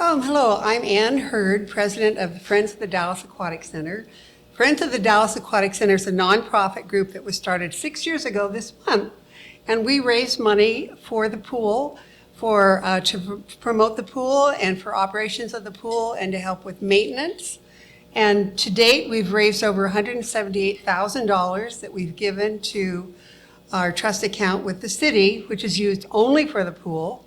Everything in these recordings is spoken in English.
Hello, I'm Ann Hurd, president of the Friends of the Dallas Aquatic Center. Friends of the Dallas Aquatic Center is a nonprofit group that was started 6 years ago this month, and we raise money for the pool, to promote the pool and for operations of the pool and to help with maintenance. And to date, we've raised over $178,000 that we've given to our trust account with the city, which is used only for the pool.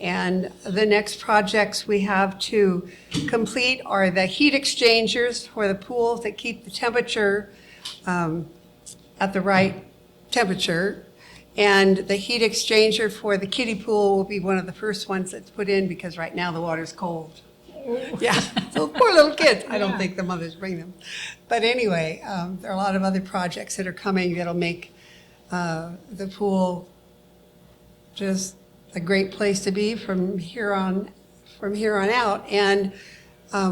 And the next projects we have to complete are the heat exchangers for the pools that keep the temperature at the right temperature. And the heat exchanger for the kiddie pool will be one of the first ones that's put in because right now the water's cold. Yeah, so poor little kids. I don't think the mothers bring them. But anyway, there are a lot of other projects that are coming that'll make the pool just a great place to be from here on out. And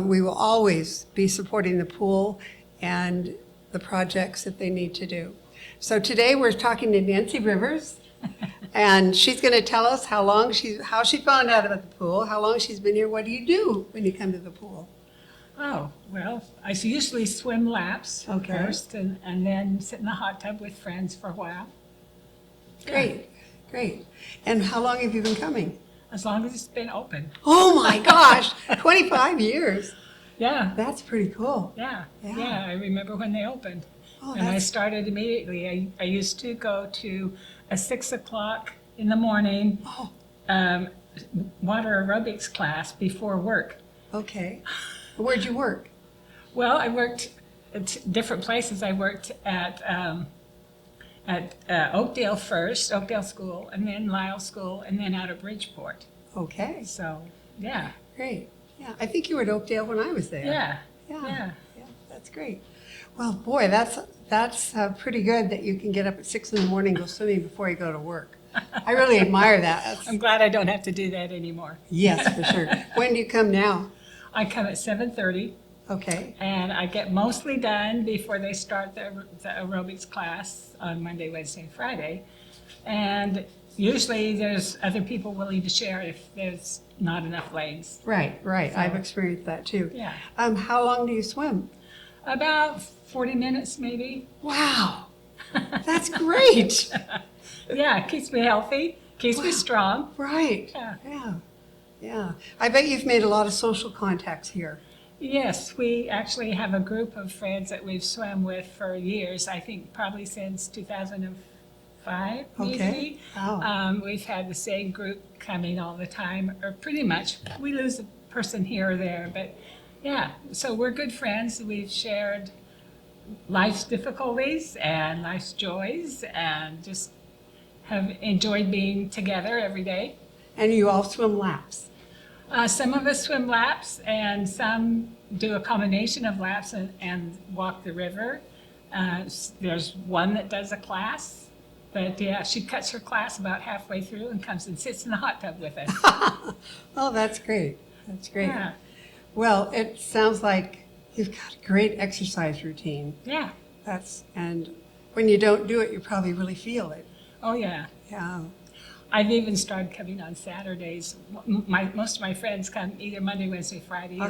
we will always be supporting the pool and the projects that they need to do. So today we're talking to Nancy Rivers, and she's going to tell us how she found out about the pool, how long she's been here. What do you do when you come to the pool? Oh, well, I usually swim laps first and then sit in the hot tub with friends for a while. Great. Great. And how long have you been coming? As long as it's been open. Oh my gosh, 25 years. Yeah. That's pretty cool. Yeah. Yeah. Yeah. I remember when they opened. Oh, And I started immediately. I used to go to a 6 o'clock in the morning Oh, water aerobics class before work. okay. Where'd you work? Well, I worked at different places. I worked at Oakdale first, Oakdale School, and then Lyle School, and then out of Bridgeport. Okay, So, yeah, great. Yeah, I think you were at Oakdale when I was there. yeah, Yeah, yeah, that's great. Well, boy, that's pretty good that you can get up at 6 in the morning, go swimming before you go to work. I really admire that. I'm glad I don't have to do that anymore. Yes, for sure. When do you come now? I come at 7:30, Okay, and I get mostly done before they start the aerobics class on Monday, Wednesday, and Friday. And usually there's other people willing to share if there's not enough legs. right. I've experienced that too. Yeah, How long do you swim? about 40 minutes maybe. Wow, that's great. Yeah, it keeps me healthy, keeps me strong. Right. Yeah. Yeah. I bet you've made a lot of social contacts here. Yes, we actually have a group of friends that we've swum with for years, I think probably since 2005, maybe. Okay. Wow. We've had the same group coming all the time, or pretty much. We lose a person here or there, but yeah, so we're good friends. We've shared life's difficulties and life's joys and just have enjoyed being together every day. And you all swim laps. Some of us swim laps, and some do a combination of laps and walk the river. There's one that does a class, but yeah, she cuts her class about halfway through and comes and sits in the hot tub with us. Oh, that's great. That's great. Yeah, Well, it sounds like you've got a great exercise routine. yeah. And when you don't do it, you probably really feel it. Oh, yeah. Yeah. I've even started coming on Saturdays. Most of my friends come either Monday, Wednesday, Friday,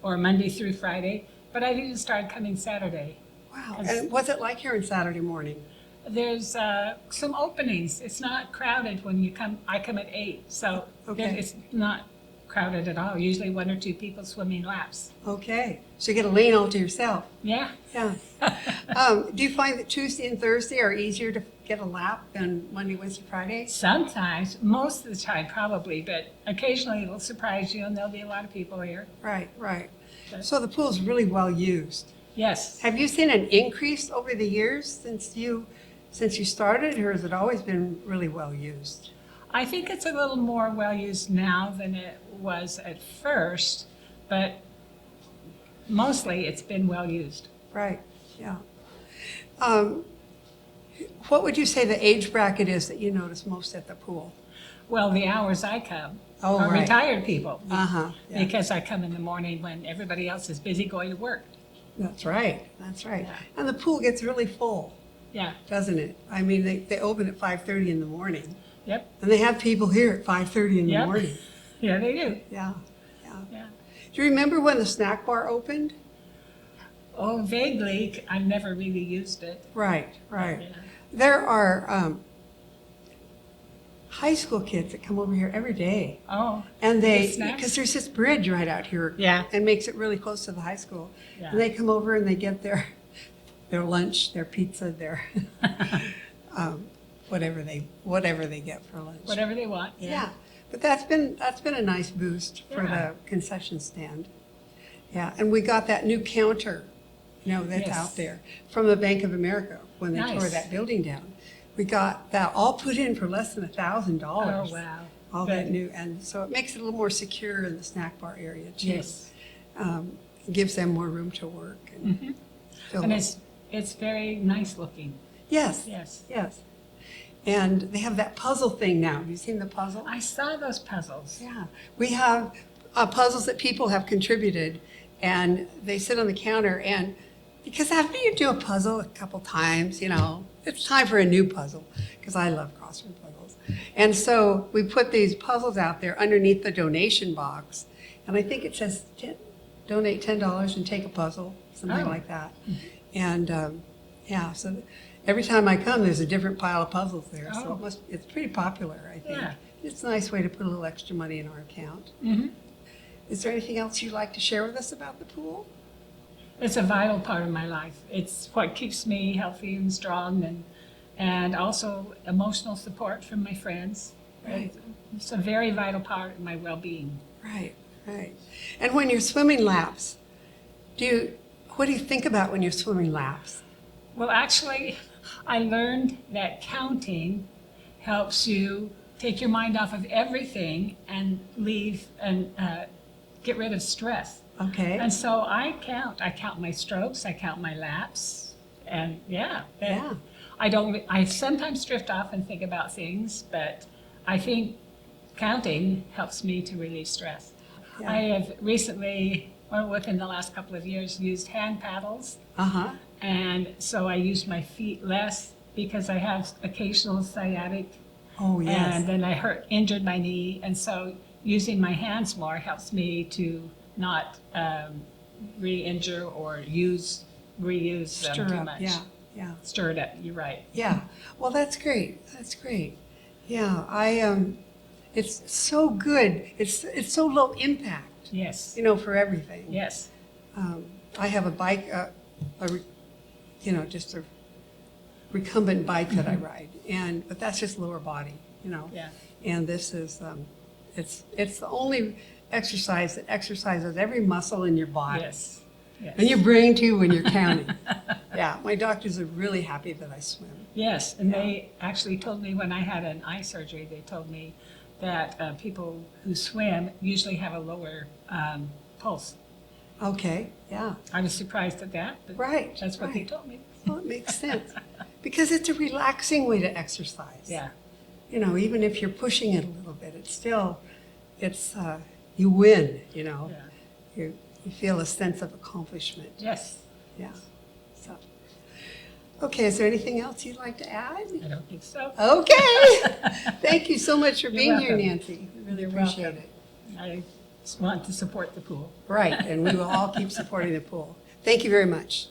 or Monday through Friday, but I've even started coming Saturday. Wow. And what's it like here on Saturday morning? There's some openings. It's not crowded when you come. I come at 8, so Okay. it's not crowded at all. Usually 1 or 2 people swimming laps. Okay. So you get a lane all to yourself. Yeah. Yeah. Do you find that Tuesday and Thursday are easier to get a lap than Monday, Wednesday, Friday? Sometimes, most of the time probably, but occasionally it'll surprise you and there'll be a lot of people here. Right. So the pool's really well used. Yes. Have you seen an increase over the years since you started, or has it always been really well used? I think it's a little more well-used now than it was at first, but mostly it's been well-used. Right, yeah. What would you say the age bracket is that you notice most at the pool? Well, the hours I come Oh, are right. retired people. Yeah. Because I come in the morning when everybody else is busy going to work. That's right. Yeah. And the pool gets really full, Yeah, doesn't it? I mean, they open at 5:30 in the morning, yep, and they have people here at 5:30 in the Yep. morning. yeah, they do. Yeah. Yeah. Do you remember when the snack bar opened? Oh, vaguely, I've never really used it. Right. Yeah. There are high school kids that come over here every day. Oh, And get they, snacks? because there's this bridge right out here. Yeah. And makes it really close to the high school. Yeah. And they come over and they get their lunch, their pizza, their, whatever they get for lunch. Whatever they want. Yeah, but that's been a nice boost for Yeah. the concession stand. Yeah, and we got that new counter, that's Yes. out there from the Bank of America when they tore Nice. that building down. We got that all put in for less than Oh, $1,000. wow. All that Good. new, and so it makes it a little more secure in the snack bar area too. Yes. It gives them more room to work and fill And up. it's very nice looking. Yes, Yes. yes. And they have that puzzle thing now. Have you seen the puzzle? I saw those puzzles. Yeah, we have puzzles that people have contributed, and they sit on the counter. And because after you do a puzzle a couple times, it's time for a new puzzle. Because I love crossword puzzles, and so we put these puzzles out there underneath the donation box, and I think it says donate $10 and take a puzzle, something Oh. like that. And yeah, so every time I come, there's a different pile of puzzles there. So Oh. it's pretty popular, I think. Yeah. It's a nice way to put a little extra money in our account. Hmm. Is there anything else you'd like to share with us about the pool? It's a vital part of my life. It's what keeps me healthy and strong, and also emotional support from my friends. Right. It's a very vital part of my well-being. Right, right. And when you're swimming laps, what do you think about when you're swimming laps? Well, actually, I learned that counting helps you take your mind off of everything and leave and get rid of stress. Okay. And so I count my strokes, I count my laps, and yeah. Yeah. I sometimes drift off and think about things, but I think counting helps me to relieve stress. Yeah. I have recently, or within the last couple of years, used hand paddles, Uh-huh. and so I use my feet less because I have occasional sciatic, Oh, yes. and then injured my knee, and so using my hands more helps me to not re-injure or reuse them Stir too up, much. yeah. Stir it up. You're right. Yeah, well, that's great. That's great. Yeah, it's so good. It's so low impact, Yes. for everything. Yes. I have a bike, just a recumbent bike that I ride, but that's just lower body, Yeah. And this is, it's the only exercise that exercises every muscle in your body. Yes. Yes. And your brain too when you're counting. Yeah, my doctors are really happy that I swim. Yes, and they actually told me when I had an eye surgery, they told me that people who swim usually have a lower pulse. Okay, yeah, I was surprised at that, but right. that's what they right. told me. Well, it makes sense. Because it's a relaxing way to exercise. Yeah. Even if you're pushing it a little bit, you win, Yeah. You feel a sense of accomplishment. Yes. Yeah. So, okay, is there anything else you'd like to add? I don't think so. Okay. Thank you so much for You're being here, welcome. Nancy. I really You're appreciate welcome. it. I just want to support the pool. Right, and we will all keep supporting the pool. Thank you very much.